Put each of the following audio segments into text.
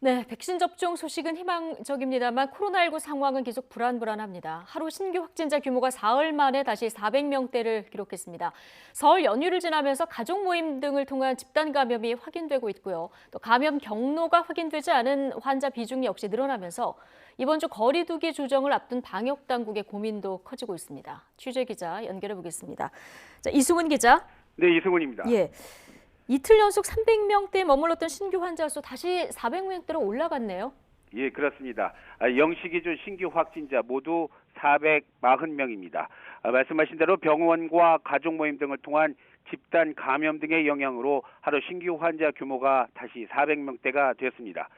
네, 백신 접종 소식은 희망적입니다만 코로나19 상황은 계속 불안합니다. 하루 신규 확진자 규모가 사흘 만에 다시 400명대를 기록했습니다. 설 연휴를 지나면서 가족 모임 등을 통한 집단 감염이 확인되고 있고요. 또 감염 경로가 확인되지 않은 환자 비중이 역시 늘어나면서 이번 주 거리 두기 조정을 앞둔 방역 당국의 고민도 커지고 있습니다. 취재 기자 연결해 보겠습니다. 자, 이승훈 기자. 네, 이승훈입니다. 예. 이틀 연속 300명대에 머물렀던 신규 환자 수 다시 400명대로 올라갔네요. 예, 그렇습니다. 영시 기준 신규 확진자 모두 440명입니다. 말씀하신 대로 병원과 가족 모임 등을 통한 집단 감염 등의 영향으로 하루 신규 환자 규모가 다시 400명대가 됐습니다.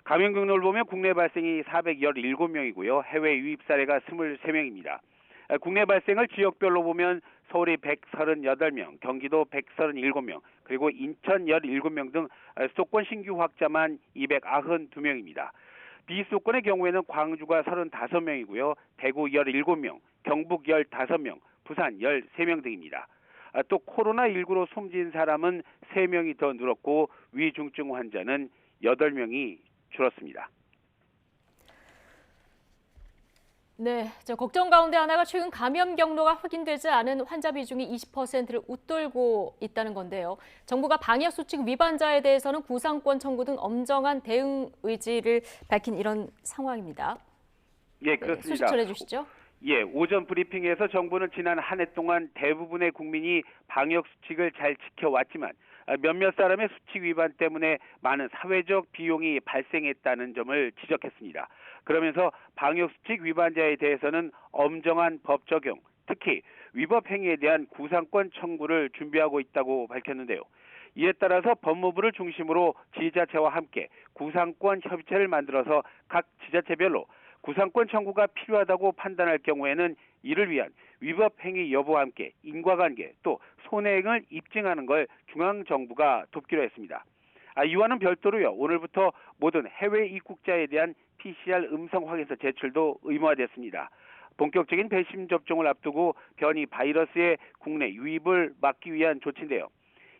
감염 경로를 보면 국내 발생이 417명이고요. 해외 유입 사례가 23명입니다. 국내 발생을 지역별로 보면 서울이 138명, 경기도 137명, 그리고 인천 17명 등 수도권 신규 확자만 292명입니다. 비수도권의 경우에는 광주가 35명이고요. 대구 17명, 경북 15명, 부산 13명 등입니다. 또 코로나19로 숨진 사람은 3명이 더 늘었고 위중증 환자는 8명이 줄었습니다. 네, 걱정 가운데 하나가 최근 감염 경로가 확인되지 않은 환자 비중이 20%를 웃돌고 있다는 건데요. 정부가 방역 수칙 위반자에 대해서는 구상권 청구 등 엄정한 대응 의지를 밝힌 이런 상황입니다. 예, 그렇습니다. 소식 전해주시죠. 예, 오전 브리핑에서 정부는 지난 한 해 동안 대부분의 국민이 방역 수칙을 잘 지켜왔지만 몇몇 사람의 수칙 위반 때문에 많은 사회적 비용이 발생했다는 점을 지적했습니다. 그러면서 방역 수칙 위반자에 대해서는 엄정한 법 적용, 특히 위법 행위에 대한 구상권 청구를 준비하고 있다고 밝혔는데요. 이에 따라서 법무부를 중심으로 지자체와 함께 구상권 협의체를 만들어서 각 지자체별로 구상권 청구가 필요하다고 판단할 경우에는 이를 위한 위법 행위 여부와 함께 인과관계 또 손해액을 입증하는 걸 중앙정부가 돕기로 했습니다. 이와는 별도로요. 오늘부터 모든 해외 입국자에 대한 PCR 음성 확인서 제출도 의무화됐습니다. 본격적인 백신 접종을 앞두고 변이 바이러스의 국내 유입을 막기 위한 조치인데요.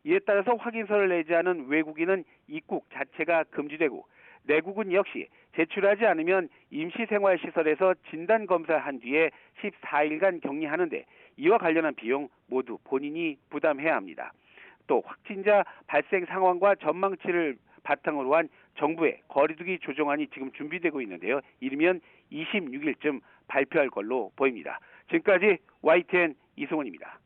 이에 따라서 확인서를 내지 않은 외국인은 입국 자체가 금지되고 내국은 역시 제출하지 않으면 임시생활시설에서 진단검사한 뒤에 14일간 격리하는데 이와 관련한 비용 모두 본인이 부담해야 합니다. 또 확진자 발생 상황과 전망치를 바탕으로 한 정부의 거리두기 조정안이 지금 준비되고 있는데요. 이르면 26일쯤 발표할 걸로 보입니다. 지금까지 YTN 이승훈입니다.